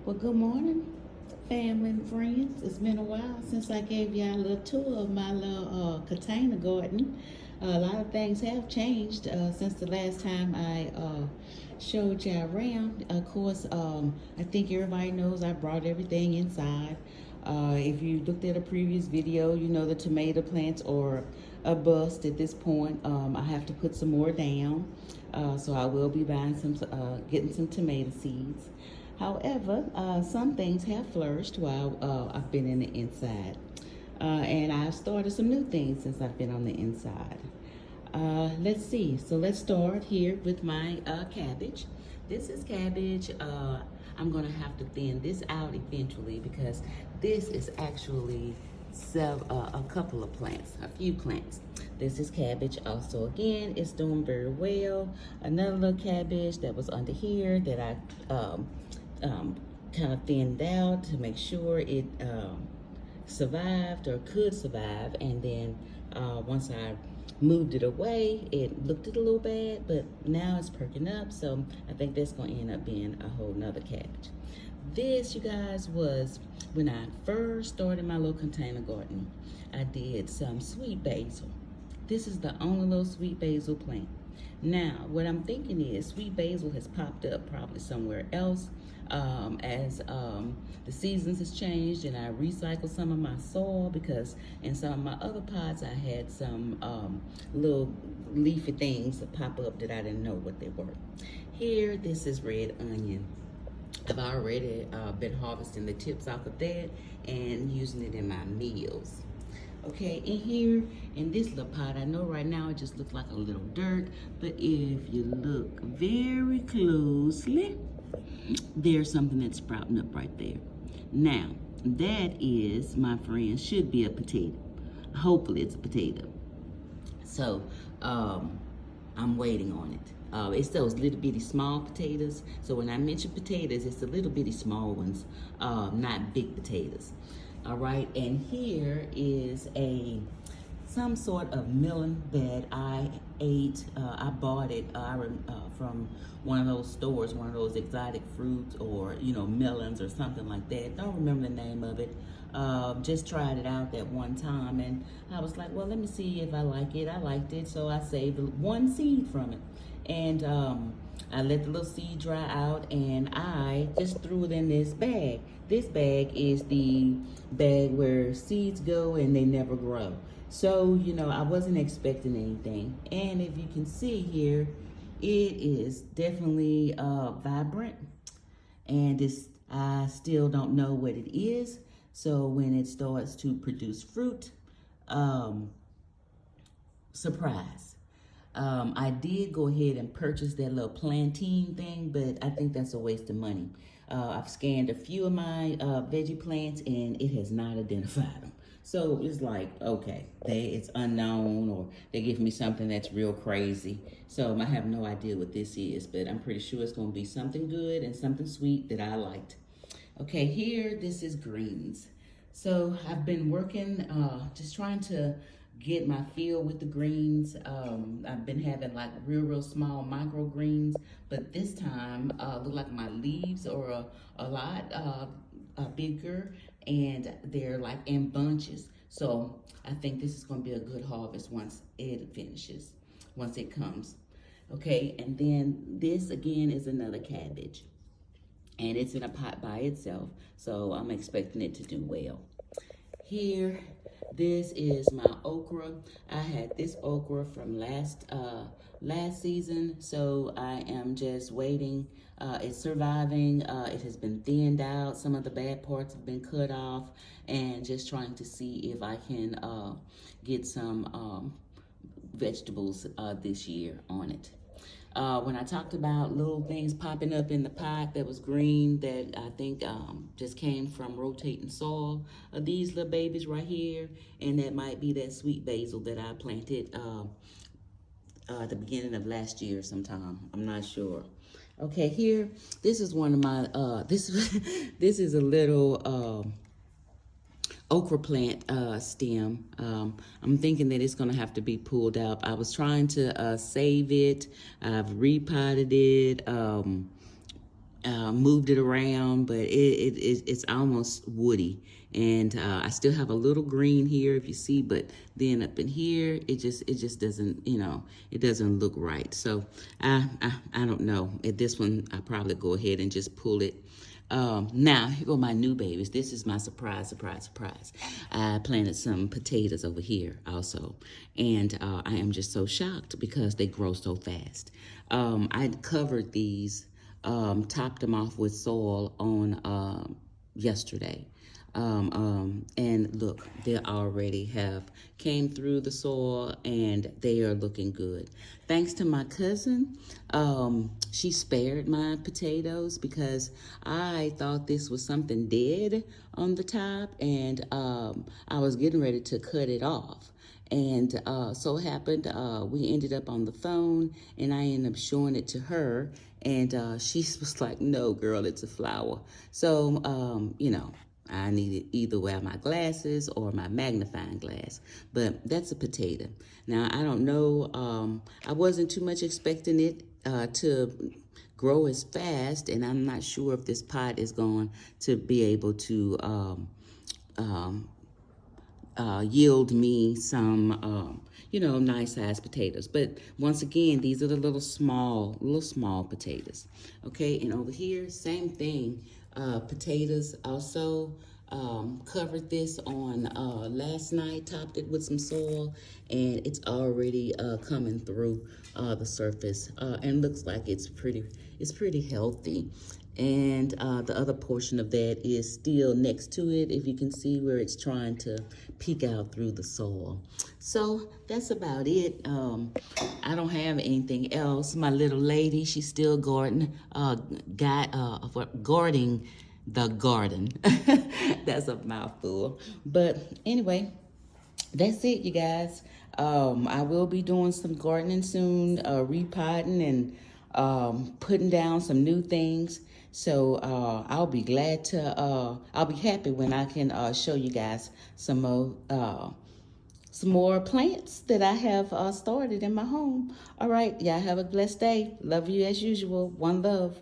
Well, good morning, family and friends. It's been a while since I gave y'all a little tour of my little container garden. A lot of things have changed since the last time I showed y'all around. Of course, I think everybody knows I brought everything inside. If you looked at a previous video, you know the tomato plants are a bust at this point. I have to put some more down. So I will be buying getting some tomato seeds. However, some things have flourished while I've been in the inside. And I've started some new things since I've been on the inside. Let's see. So let's start here with my cabbage. This is cabbage. I'm going to have to thin this out eventually because this is actually a couple of plants, a few plants. This is cabbage also. Again, it's doing very well. Another little cabbage that was under here that I kind of thinned out to make sure it survived or could survive. And then once I moved it away, it looked a little bad, but now it's perking up. So I think that's going to end up being a whole nother cabbage. This, you guys, was when I first started my little container garden. I did some sweet basil. This is the only little sweet basil plant. Now, what I'm thinking is sweet basil has popped up probably somewhere else as the seasons has changed, and I recycled some of my soil because in some of my other pots I had some little leafy things that pop up that I didn't know what they were. Here, this is red onion. I've already been harvesting the tips off of that and using it in my meals. Okay, in here, in this little pot, I know right now it just looks like a little dirt, but if you look very closely, there's something that's sprouting up right there. Now, that is, my friends, should be a potato. Hopefully it's a potato. So, I'm waiting on it. It's those little bitty small potatoes. So when I mention potatoes, it's the little bitty small ones, not big potatoes. All right, and here is some sort of melon that I ate. I bought it from one of those stores, one of those exotic fruits or, melons or something like that. Don't remember the name of it. Just tried it out that one time, and I was like, well, let me see if I like it. I liked it, so I saved one seed from it. And I let the little seed dry out, and I just threw it in this bag. This bag is the bag where seeds go and they never grow. So, I wasn't expecting anything. And if you can see here, it is definitely vibrant. And I still don't know what it is. So when it starts to produce fruit, surprise. I did go ahead and purchase that little plantain thing, but I think that's a waste of money. I've scanned a few of my veggie plants and it has not identified them. So it's like, okay, it's unknown, or they give me something that's real crazy. So I have no idea what this is, but I'm pretty sure it's gonna be something good and something sweet that I liked. Okay, here, this is greens. So I've been working, just trying to get my feel with the greens. I've been having like real small microgreens, but this time look like my leaves are a lot bigger, and they're like in bunches. So I think this is gonna be a good harvest once it finishes, once it comes. Okay, and then this again is another cabbage, and it's in a pot by itself, so I'm expecting it to do well. Here, this is my okra. I had this okra from last season, so I am just waiting. It's surviving. It has been thinned out. Some of the bad parts have been cut off, and just trying to see if I can get some vegetables this year on it. When I talked about little things popping up in the pot that was green that I think just came from rotating soil, these little babies right here, and that might be that sweet basil that I planted at the beginning of last year sometime. I'm not sure. Okay, here, this is one of my, this is a little okra plant stem. I'm thinking that it's gonna have to be pulled out. I was trying to save it. I've repotted it. moved it around, but it's almost woody. And I still have a little green here, if you see, but then up in here, it just doesn't, it doesn't look right. So I don't know. At this one, I probably go ahead and just pull it. Now, here go my new babies. This is my surprise. I planted some potatoes over here also. And I am just so shocked because they grow so fast. I covered these, topped them off with soil on yesterday. And look, they already have came through the soil and they are looking good. Thanks to my cousin, she spared my potatoes because I thought this was something dead on the top, and I was getting ready to cut it off. And so happened, we ended up on the phone, and I ended up showing it to her, and she was like, "No, girl, it's a flower." So, I needed either wear my glasses or my magnifying glass, but that's a potato. Now, I don't know, I wasn't too much expecting it to grow as fast, and I'm not sure if this pot is going to be able to yield me some, nice sized potatoes. But once again, these are the little small potatoes. Okay, and over here, same thing. Potatoes also, covered this on last night, topped it with some soil, and it's already coming through the surface, and looks like it's pretty healthy. And the other portion of that is still next to it, if you can see where it's trying to peek out through the soil. So that's about it. I don't have anything else. My little lady, she's still guarding the garden. That's a mouthful. But anyway, that's it, you guys. I will be doing some gardening soon, repotting and putting down some new things. So I'll be I'll be happy when I can show you guys some more plants that I have started in my home. All right, y'all have a blessed day. Love you as usual. One love.